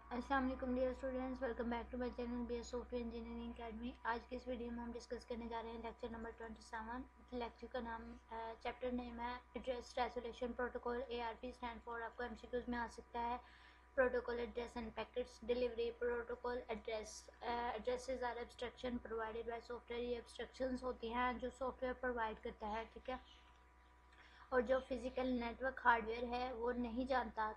अस्सलाम वालेकुम dear students, welcome back to my channel BS software engineering academy. आज की इस वीडियो में हम डिस्कस करने जा रहे हैं लेक्चर नंबर 27। लेक्चर का नाम चैप्टर नेम है address resolution protocol. ARP stand for, आपको एमसीक्यूज में आ सकता है। Protocol address and packets delivery. Protocol addresses are abstraction provided by software. ये एब्स्ट्रक्शंस होती हैं जो सॉफ्टवेयर प्रोवाइड करता है, ठीक है। और जो फिजिकल नेटवर्क हार्डवेयर है वो नहीं जानता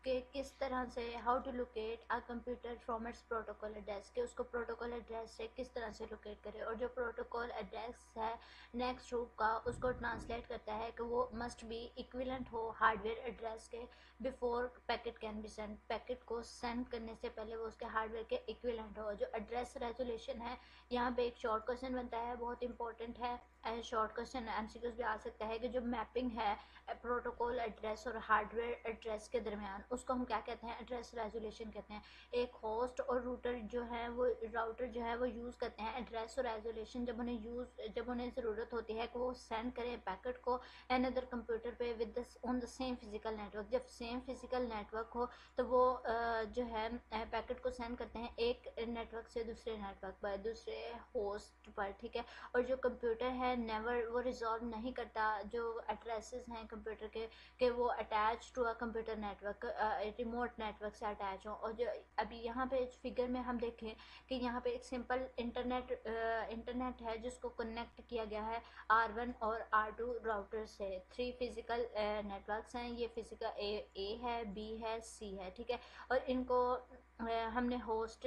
कि किस तरह से how to locate a computer from its protocol address, कि उसको प्रोटोकॉल एड्रेस से किस तरह से लोकेट करे। और जो प्रोटोकॉल एड्रेस है नेक्स्ट रूप का, उसको ट्रांसलेट करता है कि वो मस्ट बी इक्विवेलेंट हो हार्डवेयर एड्रेस के before packet can be send. Packet को सेंड करने से पहले वो उसके हार्डवेयर के इक्विवेलेंट हो। जो एड्रेस रेजोल्यूशन है, यहाँ पे एक शॉर्ट क्वेश्चन बनता है, बहुत इंपॉर्टेंट है। एज शॉर्ट क्वेश्चन एमसीक्यूज भी आ सकता है कि जो मैपिंग है प्रोटोकॉल एड्रेस और हार्डवेयर एड्रेस के दरमियान, उसको हम क्या कहते हैं? एड्रेस रेजोल्यूशन कहते हैं। एक होस्ट और रूटर जो है वो यूज़ करते हैं एड्रेस और रेजोल्यूशन जब उन्हें ज़रूरत होती है कि वो सेंड करें पैकेट को अनदर कंप्यूटर पे with on the same physical network. जब सेम फिजिकल नेटवर्क हो तो वो जो है पैकेट को सेंड करते हैं एक नेटवर्क से दूसरे नेटवर्क पर, दूसरे होस्ट पर, ठीक है। और जो कंप्यूटर है नेवर वो रिजॉल्व नहीं करता जो एड्रेसेस हैं कंप्यूटर के वो attach to a computer network, remote network से अटैच हो। और जो अभी यहाँ पे फिगर में हम देखें कि यहाँ पे एक सिंपल इंटरनेट है जिसको कनेक्ट किया गया है R1 और R2 राउटर से। 3 फिजिकल नेटवर्क्स हैं, ये फिजिकल ए है, बी है, सी है, ठीक है। और इनको हमने होस्ट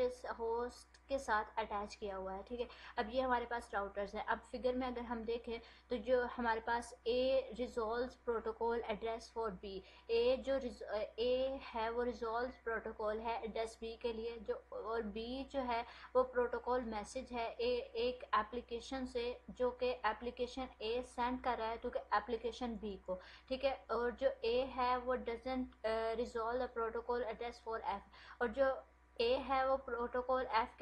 के साथ अटैच किया हुआ है, ठीक है। अब ये हमारे पास राउटर्स है। अब फिगर में अगर हम देखें तो जो हमारे पास A resolve protocol address for B, ए है वो रिजॉल्व प्रोटोकॉल है एड्रेस बी के लिए, जो और बी जो है वो प्रोटोकॉल मैसेज है एक एप्लीकेशन से, जो कि एप्लीकेशन ए सेंड कर रहा है तो एप्लीकेशन बी को, ठीक है। और जो ए है वो doesn't resolve the protocol address for F, और जो ए है वो प्रोटोकॉल एफ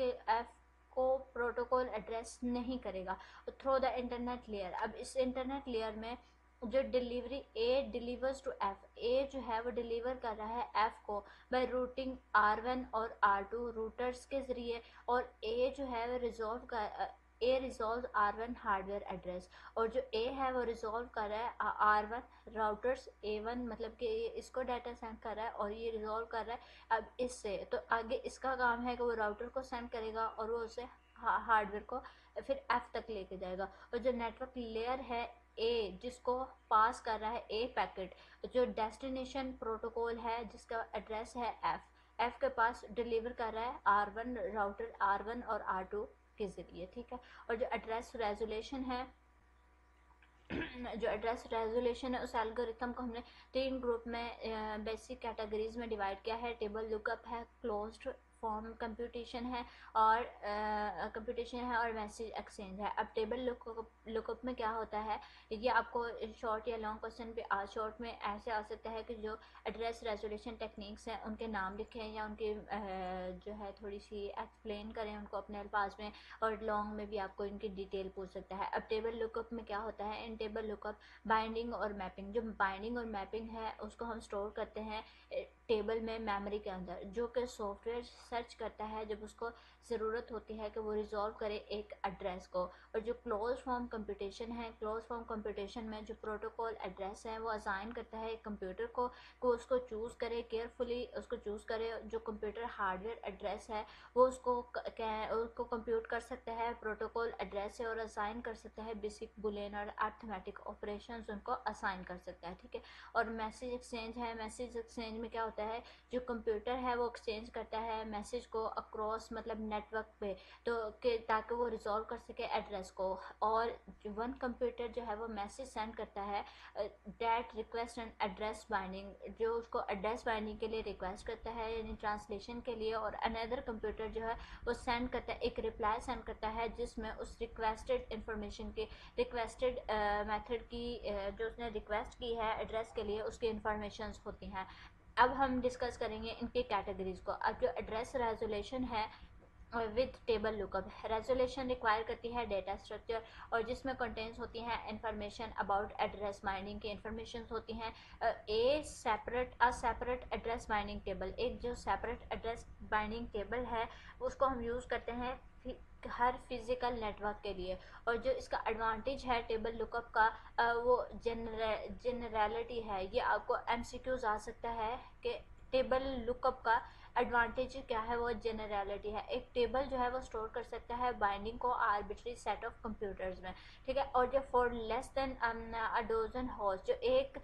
को प्रोटोकॉल एड्रेस नहीं करेगा थ्रू द इंटरनेट लेयर। अब इस इंटरनेट लेयर में जो delivery A delivers to F, ए जो है वो डिलीवर कर रहा है एफ को बाय रूटिंग R1 और R2 रूटर्स के ज़रिए, और ए जो है वो रिजॉल्व R1 हार्डवेयर एड्रेस, और जो ए है वो रिजॉल्व कर रहा है R1 राउटर्स A1, मतलब कि इसको डाटा सेंड कर रहा है और ये रिजॉल्व कर रहा है अब इससे। तो आगे इसका काम है कि वो राउटर को सेंड करेगा और वो उसे हार्डवेयर को फिर एफ तक लेके जाएगा। और जो नेटवर्क लेयर है ए, जिसको पास कर रहा है ए पैकेट, जो डेस्टिनेशन प्रोटोकॉल है जिसका एड्रेस है एफ के पास डिलीवर कर रहा है R1 राउटर R1 और R2 के ज़रिए, ठीक है। और जो एड्रेस रेजोल्यूशन है उस एल्गोरिथम को हमने 3 ग्रुप में बेसिक कैटेगरीज में डिवाइड किया है। टेबल लुकअप है, क्लोज्ड फॉर्म कंप्यूटेशन है और मैसेज एक्सचेंज है। अब टेबल लुकअप में क्या होता है, ये आपको शॉर्ट या लॉन्ग क्वेश्चन पे शॉर्ट में ऐसे आ सकता है कि जो एड्रेस रेजोल्यूशन टेक्निक्स हैं उनके नाम लिखें या उनके जो है थोड़ी सी एक्सप्लेन करें उनको अपने अल्फाज में, और लॉन्ग में भी आपको इनकी डिटेल पूछ सकता है। अब टेबल लुकअप में क्या होता है, इन टेबल लुकअप बाइंडिंग और मैपिंग, जो बाइंडिंग और मैपिंग है उसको हम स्टोर करते हैं टेबल में मेमोरी के अंदर, जो कि सॉफ्टवेयर सर्च करता है जब उसको ज़रूरत होती है कि वो रिजॉल्व करे एक एड्रेस को। और जो क्लोज फॉर्म कंप्यूटेशन है, क्लोज फॉर्म कंप्यूटेशन में जो प्रोटोकॉल एड्रेस है वो असाइन करता है एक कंप्यूटर को उसको चूज़ करे, केयरफुली उसको चूज़ करे। जो कंप्यूटर हार्डवेयर एड्रेस है वो उसको कंप्यूट कर सकता है प्रोटोकॉल एड्रेस से, और असाइन कर सकता है बेसिक बुलियन और अर्थमेटिक ऑपरेशंस उनको असाइन कर सकता है, ठीक है। और मैसेज एक्सचेंज है, मैसेज एक्सचेंज में क्या होता है, जो कंप्यूटर है वो एक्सचेंज करता है मैसेज को अक्रॉस मतलब नेटवर्क पे, तो ताकि वो रिजॉल्व कर सके एड्रेस को। और वन कंप्यूटर जो है वो मैसेज सेंड करता है that request and address binding, जो उसको एड्रेस बाइंडिंग के लिए रिक्वेस्ट करता है यानी ट्रांसलेशन के लिए। और अनदर कंप्यूटर जो है वो सेंड करता है एक रिप्लाई सेंड करता है जिसमें उस रिक्वेस्टेड इंफॉर्मेशन की रिक्वेस्टेड मेथड की जो उसने रिक्वेस्ट की है एड्रेस के लिए उसकी इंफॉर्मेशन होती हैं। अब हम डिस्कस करेंगे इनकी कैटेगरीज को। अब जो एड्रेस रेजोल्यूशन है with table lookup. Resolution require करती है डेटा स्ट्रक्चर और जिसमें कंटेंट्स होती हैं इंफॉर्मेशन अबाउट एड्रेस बाइंडिंग की इंफॉर्मेशन होती हैं। सेपरेट एड्रेस बाइंडिंग टेबल, एक जो सेपरेट एड्रेस बाइंडिंग टेबल है उसको हम यूज़ करते हैं हर फिजिकल नेटवर्क के लिए। और जो इसका एडवांटेज है टेबल लुकअप का वो जनरलिटी है। ये आपको एमसीक्यूज आ सकता है कि टेबल लुकअप का एडवांटेज क्या है, वो जनरलिटी है। एक टेबल जो है वो स्टोर कर सकता है बाइंडिंग को आर्बिट्री सेट ऑफ कंप्यूटर्स में, ठीक है। और जो for less than a dozen host, जो एक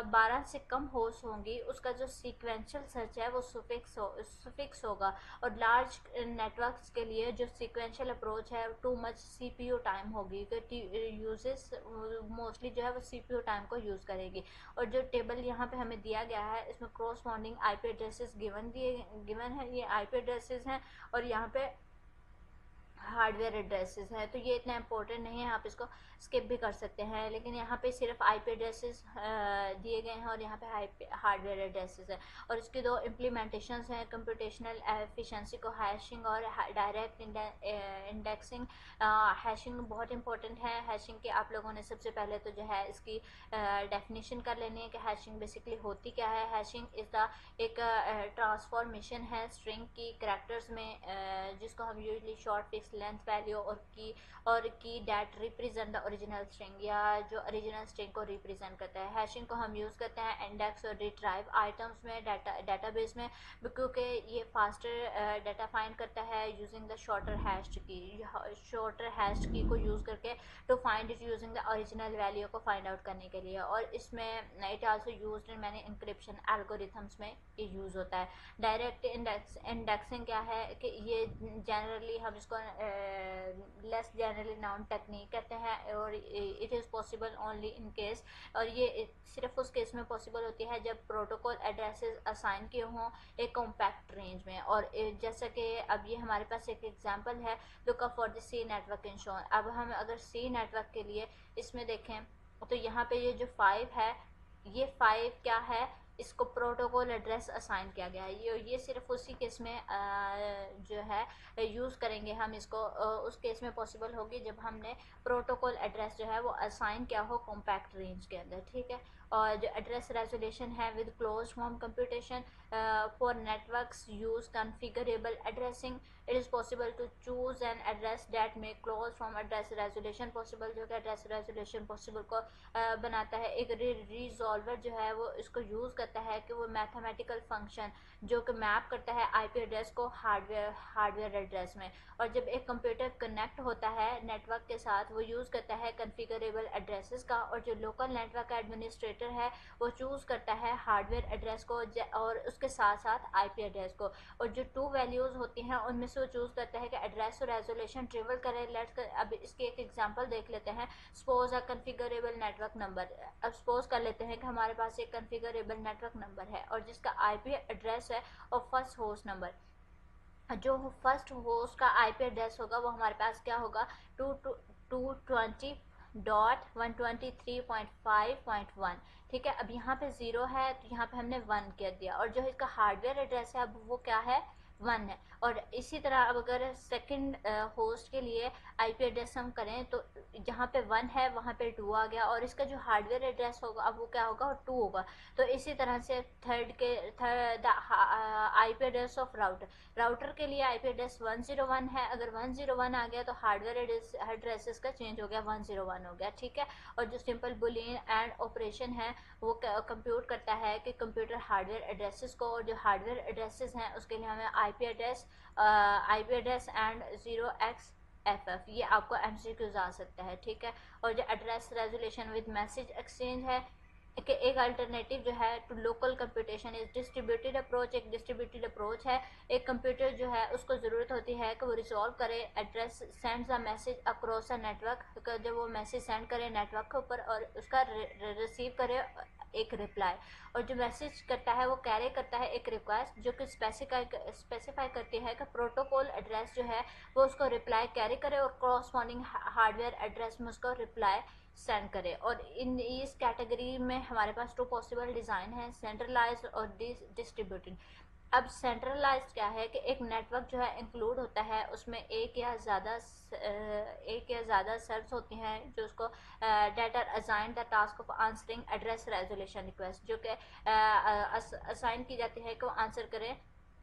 12 से कम होस्ट होंगी उसका जो सीक्वेंशियल सर्च है वो सुफिक्स होगा। और लार्ज नेटवर्क्स के लिए जो सीक्वेंशियल अप्रोच है टू मच सीपीयू टाइम होगी, यूजेस मोस्टली जो है वो सीपीयू टाइम को यूज़ करेगी। और जो टेबल यहाँ पे हमें दिया गया है इसमें क्रॉसपॉन्डिंग आईपी एड्रेसेस गिवन है, ये आईपी एड्रेसेस हैं और यहाँ पे हार्डवेयर एड्रेसेस हैं। तो ये इतना इंपॉर्टेंट नहीं है, आप इसको स्किप भी कर सकते हैं। लेकिन यहाँ पे सिर्फ आईपी एड्रेसेस दिए गए हैं और यहाँ पे हार्डवेयर एड्रेसेस है। और इसकी दो इम्प्लीमेंटेशंस हैं, कंप्यूटेशनल एफिशिएंसी को हैशिंग और डायरेक्ट इंडेक्सिंग। हैशिंग बहुत इंपॉर्टेंट है। हैशिंग की आप लोगों ने सबसे पहले तो जो है इसकी डेफिनेशन कर लेनी है कि हैशिंग बेसिकली होती क्या है। हैशिंग इज़ द एक ट्रांसफॉर्मेशन है स्ट्रिंग की कैरेक्टर्स में, जिसको हम usually short fix length value और key that represent the original string, या जो ओरिजिनल स्ट्रिंग को रिप्रेजेंट करता है। हैशिंग को हम यूज़ करते हैं इंडेक्स और रिट्राइव आइटम्स में, डेटाबेस में, क्योंकि ये फास्टर डाटा फाइंड करता है यूजिंग द शॉर्टर हैश की को यूज़ करके to find it using the original value को फाइंड आउट करने के लिए। और इसमें it also used in many encryption algorithms में ये यूज़ होता है। डायरेक्ट इंडेक्सिंग क्या है कि ये जनरली हम इसको लेस जनरली नाउन टेक्निक कहते हैं और it is possible only in case, और ये सिर्फ उस केस में पॉसिबल होती है जब प्रोटोकॉल एड्रेसेस असाइन किए हों एक कॉम्पैक्ट रेंज में। और जैसा कि अब ये हमारे पास एक एग्जांपल है, look up for the C network in shown. अब हम अगर सी नेटवर्क के लिए इसमें देखें तो यहाँ पे ये जो 5 है, ये 5 क्या है, इसको प्रोटोकॉल एड्रेस असाइन किया गया है। ये सिर्फ उसी केस में जो है यूज़ करेंगे हम इसको, उस केस में पॉसिबल होगी जब हमने प्रोटोकॉल एड्रेस जो है वो असाइन किया हो कॉम्पैक्ट रेंज के अंदर, ठीक है। और जो एड्रेस रेजोल्यूशन है with closed form computation for networks use configurable addressing, it is possible to choose an address that में closed form address resolution possible, जो कि एड्रेस रेजोल्यूशन पॉसिबल को बनाता है। एक रिजॉल्वर जो है वो इसको यूज़ करता है कि वो मैथमेटिकल फंक्शन जो कि मैप करता है आईपी एड्रेस को हार्डवेयर एड्रेस में। और जब एक कंप्यूटर कनेक्ट होता है नेटवर्क के साथ वो यूज़ करता है कॉन्फ़िगरेबल एड्रेसेस का, और जो लोकल नेटवर्क एडमिनिस्ट्रेटर है वो चूज़ करता है हार्डवेयर एड्रेस को और उसके साथ साथ आईपी एड्रेस को। और जो 2 वैल्यूज़ होती हैं उनमें से वो चूज़ करता है कि एड्रेस और रेजोल्यूशन ट्रेवल करें। अब इसकी एक एग्जांपल देख लेते हैं। Suppose a configurable network number. अब सपोज कर लेते हैं कि हमारे पास एक कॉन्फ़िगरेबल नेटवर्क नंबर है और जिसका आईपी एड्रेस है और फर्स्ट होस्ट नंबर। जो फर्स्ट होस्ट का आईपी एड्रेस होगा वो हमारे पास क्या होगा, 220.123.5.1, ठीक है। अब यहाँ पे 0 है तो यहाँ पे हमने 1 कर दिया, और जो इसका हार्डवेयर एड्रेस है अब वो क्या है, 1 है। और इसी तरह अब अगर सेकंड होस्ट के लिए आईपी एड्रेस हम करें तो जहाँ पे 1 है वहाँ पे 2 आ गया, और इसका जो हार्डवेयर एड्रेस होगा अब वो क्या होगा, 2 होगा। तो इसी तरह से third IP address of router के लिए आईपी एड्रेस 101 है। अगर 101 आ गया तो हार्डवेयर एड्रेसेस का चेंज हो गया, 101 हो गया, ठीक है। और जो सिंपल बुलियन एंड ऑपरेशन है वो कंप्यूट करता है कि कंप्यूटर हार्डवेयर एड्रेसेस को, और जो हार्डवेयर एड्रेसेस हैं उसके लिए हमें आईपी एड्रेस एंड 0xFF, ये आपको एमसीक्यूज आ सकता है, ठीक है। और जो address resolution with message exchange है कि एक अल्टरनेटिव जो है to local computation is distributed approach. एक डिस्ट्रीब्यूटेड अप्रोच है, एक कंप्यूटर जो है उसको ज़रूरत होती है कि वो रिजॉल्व करे address sends a message across a network, जब वो मैसेज सेंड करे नेटवर्क के ऊपर और उसका रिसीव करे एक रिप्लाई, और जो मैसेज करता है वो कैरी करता है एक रिक्वेस्ट जो कि स्पेसिफाई करती है कि प्रोटोकॉल एड्रेस जो है वो उसको रिप्लाई कैरी करे और क्रॉसपॉन्डिंग हार्डवेयर एड्रेस में उसको रिप्लाई सेंड करे। और इस कैटेगरी में हमारे पास 2 पॉसिबल डिज़ाइन है, सेंट्रलाइज्ड और डिस्ट्रीब्यूटेड। अब सेंट्रलाइज्ड क्या है कि एक नेटवर्क जो है इंक्लूड होता है, उसमें एक या ज़्यादा सर्व्स होती हैं जो उसको that are assign the task of answering address resolution request, जो कि असाइन की जाती है कि वो आंसर करें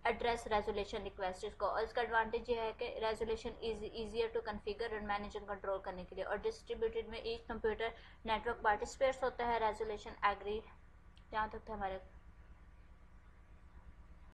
एड्रेस रेजोल्यूशन रिक्वेस्ट इसको। और इसका एडवांटेज ये है कि resolution easier to configure and manage and control करने के लिए। और डिस्ट्रीब्यूटेड में ईच कंप्यूटर नेटवर्क पार्टिसिपेट्स होता है रेजोल्यूशन एग्री। जहाँ तक था हमारे